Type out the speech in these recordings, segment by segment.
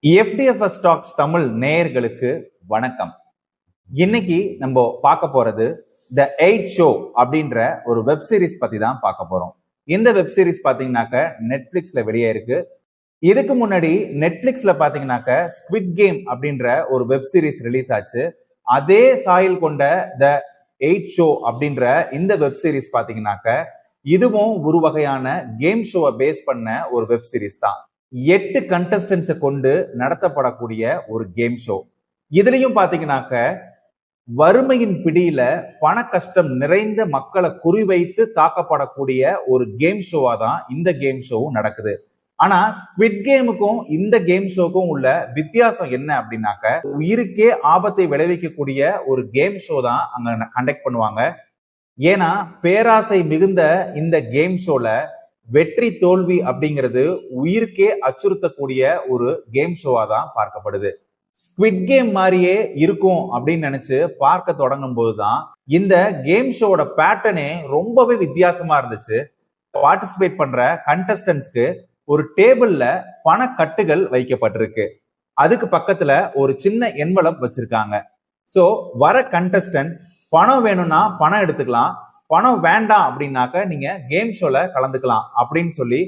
FDFS stocks Tamil நேயர்களுக்கு வணக்கம். இன்னைக்கு நம்ம பார்க்க போறது த 8 ஷோ அப்படின்ற ஒரு வெப் சீரிஸ் பத்தி தான் பார்க்க போறோம். இந்த வெப் சீரிஸ் பாத்தீங்கன்னாக்க நெட்ஃபிளிக்ஸ்ல வெளியே இருக்கு. இதுக்கு முன்னாடி நெட்ஃபிளிக்ஸ்ல பாத்தீங்கன்னாக்க ஸ்குவிட் கேம் அப்படின்ற ஒரு வெப் சீரிஸ் ரிலீஸ் ஆச்சு. அதே சாயில் கொண்ட த 8 ஷோ அப்படின்ற இந்த வெப் சீரிஸ் பாத்தீங்கன்னாக்க இதுவும் ஒரு வகையான கேம் ஷோவை பேஸ் பண்ண ஒரு வெப் சீரிஸ் தான். 8 கண்டஸ்டன்ஸை கொண்டு நடத்தப்படக்கூடிய ஒரு கேம் ஷோ. இதுலயும் பாத்தீங்கன்னாக்க வறுமையின் பிடியில பண கஷ்டம் நிறைந்த மக்களை குறிவைத்து தாக்கப்படக்கூடிய ஒரு கேம் ஷோவா தான் இந்த கேம் ஷோவும் நடக்குது. ஆனா ஸ்குவிட் கேமுக்கும் இந்த கேம் ஷோக்கும் உள்ள வித்தியாசம் என்ன அப்படின்னாக்க, உயிருக்கே ஆபத்தை விளைவிக்கக்கூடிய ஒரு கேம் ஷோ தான் அங்க கண்டக்ட் பண்ணுவாங்க. ஏன்னா பேராசை மிகுந்த இந்த கேம் ஷோல வெற்றி தோல்வி அப்படிங்கிறது உயிருக்கே அச்சுறுத்தக்கூடிய ஒரு கேம் ஷோவா தான் பார்க்கப்படுது. ஸ்குவிட் கேம் மாதிரியே இருக்கும் அப்படின்னு நினைச்சு பார்க்க தொடங்கும் போதுதான் இந்த கேம் ஷோட பேட்டர்னே ரொம்பவே வித்தியாசமா இருந்துச்சு. பார்ட்டிசிபேட் பண்ற கண்டஸ்டன்ஸ்க்கு ஒரு டேபிள்ல பணக்கட்டுகள் வைக்கப்பட்டிருக்கு. அதுக்கு பக்கத்துல ஒரு சின்ன என்வலப் வச்சிருக்காங்க. சோ வர கண்டஸ்டன்ட் பணம் வேணும்னா பணம் எடுத்துக்கலாம், பணம் வேண்டாம் அப்படின்னாக்க நீங்க கேம் ஷோல கலந்துக்கலாம் அப்படின்னு சொல்லி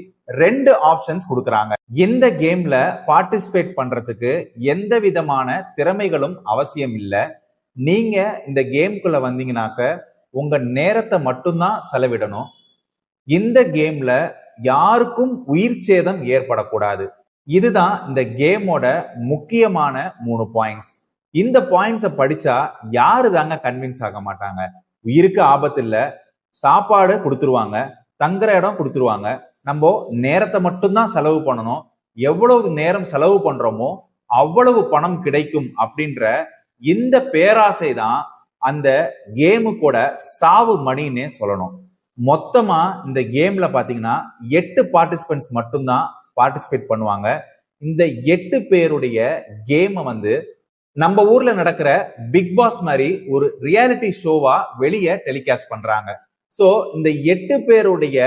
2 ஆப்ஷன்ஸ் கொடுக்குறாங்க. இந்த கேம்ல பார்ட்டிசிபேட் பண்றதுக்கு எந்த விதமான திறமைகளும் அவசியம் இல்லை. நீங்க இந்த கேம்குள்ள வந்தீங்கன்னாக்க உங்க நேரத்தை மட்டும்தான் செலவிடணும். இந்த கேம்ல யாருக்கும் உயிர் சேதம் ஏற்படக்கூடாது. இதுதான் இந்த கேமோட முக்கியமான 3 பாயிண்ட்ஸ். இந்த பாயிண்ட்ஸை படிச்சா யாரு தாங்க கன்வின்ஸ் ஆக மாட்டாங்க. உயிருக்கு ஆபத்து இல்ல, சாப்பாடு கொடுத்துருவாங்க, தங்குற இடம் கொடுத்துருவாங்க, நம்ம நேரத்தை மட்டும்தான் செலவு பண்ணணும், எவ்வளவு நேரம் செலவு பண்றோமோ அவ்வளவு பணம் கிடைக்கும் அப்படின்ற இந்த பேராசை தான் அந்த கேமுக்கூட சாவு மணின்னே சொல்லணும். மொத்தமா இந்த கேம்ல பாத்தீங்கன்னா 8 பார்ட்டிசிபென்ட்ஸ் மட்டும்தான் பார்ட்டிசிபேட் பண்ணுவாங்க. இந்த 8 பேருடைய கேமை நம்ம ஊர்ல நடக்கிற பிக் பாஸ் மாதிரி ஒரு ரியாலிட்டி ஷோவா வெளியே டெலிகாஸ்ட் பண்றாங்க. சோ இந்த 8 பேருடைய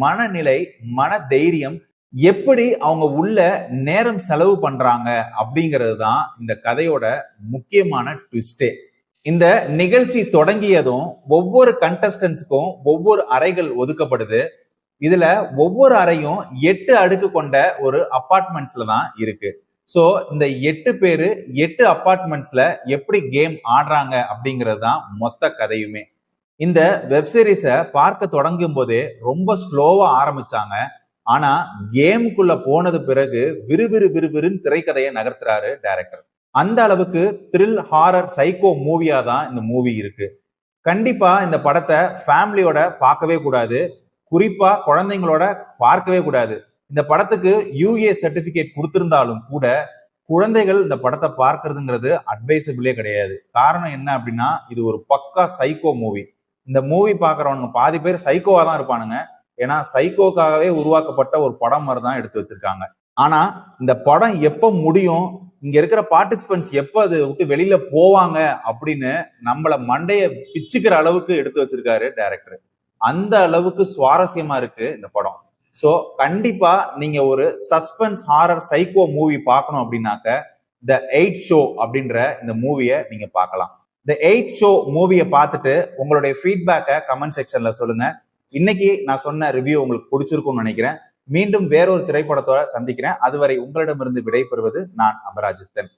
மனநிலை, மன தைரியம், எப்படி அவங்க உள்ள நேரம் செலவு பண்றாங்க அப்படிங்கிறது தான் இந்த கதையோட முக்கியமான ட்விஸ்டே. இந்த நிகழ்ச்சி தொடங்கியதும் ஒவ்வொரு கண்டஸ்டன்ஸுக்கும் ஒவ்வொரு அறைகள் ஒதுக்கப்படுது. இதுல ஒவ்வொரு அறையும் 8 அடுக்கு கொண்ட ஒரு அபார்ட்மெண்ட்ஸ்ல தான் இருக்கு. சோ இந்த 8 பேரு 8 அபார்ட்மெண்ட்ஸ்ல எப்படி கேம் ஆடுறாங்க அப்படிங்கிறது தான் மொத்த கதையுமே. இந்த வெப் சீரிஸை பார்க்க தொடங்கும் போதே ரொம்ப ஸ்லோவா ஆரம்பிச்சாங்க. ஆனா கேமுக்குள்ள போனது பிறகு விறுவிறுன்னு திரைக்கதையை நகர்த்துறாரு டைரக்டர். அந்த அளவுக்கு த்ரில் ஹாரர் சைக்கோ மூவியா தான் இந்த மூவி இருக்கு. கண்டிப்பா இந்த படத்தை ஃபேமிலியோட பார்க்கவே கூடாது, குறிப்பா குழந்தைங்களோட பார்க்கவே கூடாது. இந்த படத்துக்கு UA சர்டிபிகேட் கொடுத்திருந்தாலும் கூட குழந்தைகள் இந்த படத்தை பார்க்கறதுங்கிறது அட்வைசபிளே கிடையாது. காரணம் என்ன அப்படின்னா, இது ஒரு பக்கா சைக்கோ மூவி. இந்த மூவி பாக்குறவனுங்க பாதி பேர் சைக்கோவா தான் இருப்பானுங்க. ஏன்னா சைக்கோக்காகவே உருவாக்கப்பட்ட ஒரு படம் மாதிரி தான் எடுத்து வச்சிருக்காங்க. ஆனா இந்த படம் எப்ப முடியும், இங்க இருக்கிற பார்ட்டிசிபென்ட்ஸ் எப்ப அதை விட்டு வெளியில போவாங்க அப்படின்னு நம்மள மண்டைய பிச்சுக்கிற அளவுக்கு எடுத்து வச்சிருக்காரு டைரக்டர். அந்த அளவுக்கு சுவாரஸ்யமா இருக்கு இந்த படம். சோ கண்டிப்பா நீங்க ஒரு சஸ்பென்ஸ் ஹாரர் சைக்கோ மூவி பார்க்கணும் அப்படின்னாக்க த 8 ஷோ அப்படின்ற இந்த மூவியை நீங்க பார்க்கலாம். த 8 ஷோ மூவியை பார்த்துட்டு உங்களுடைய ஃபீட்பேக்கை கமெண்ட் செக்ஷன்ல சொல்லுங்க. இன்னைக்கு நான் சொன்ன ரிவ்யூ உங்களுக்கு பிடிச்சிருக்கும்னு நினைக்கிறேன். மீண்டும் வேறொரு திரைப்படத்தோட சந்திக்கிறேன். அதுவரை உங்களிடமிருந்து விடைபெறுவது நான் அபராஜித்தன்.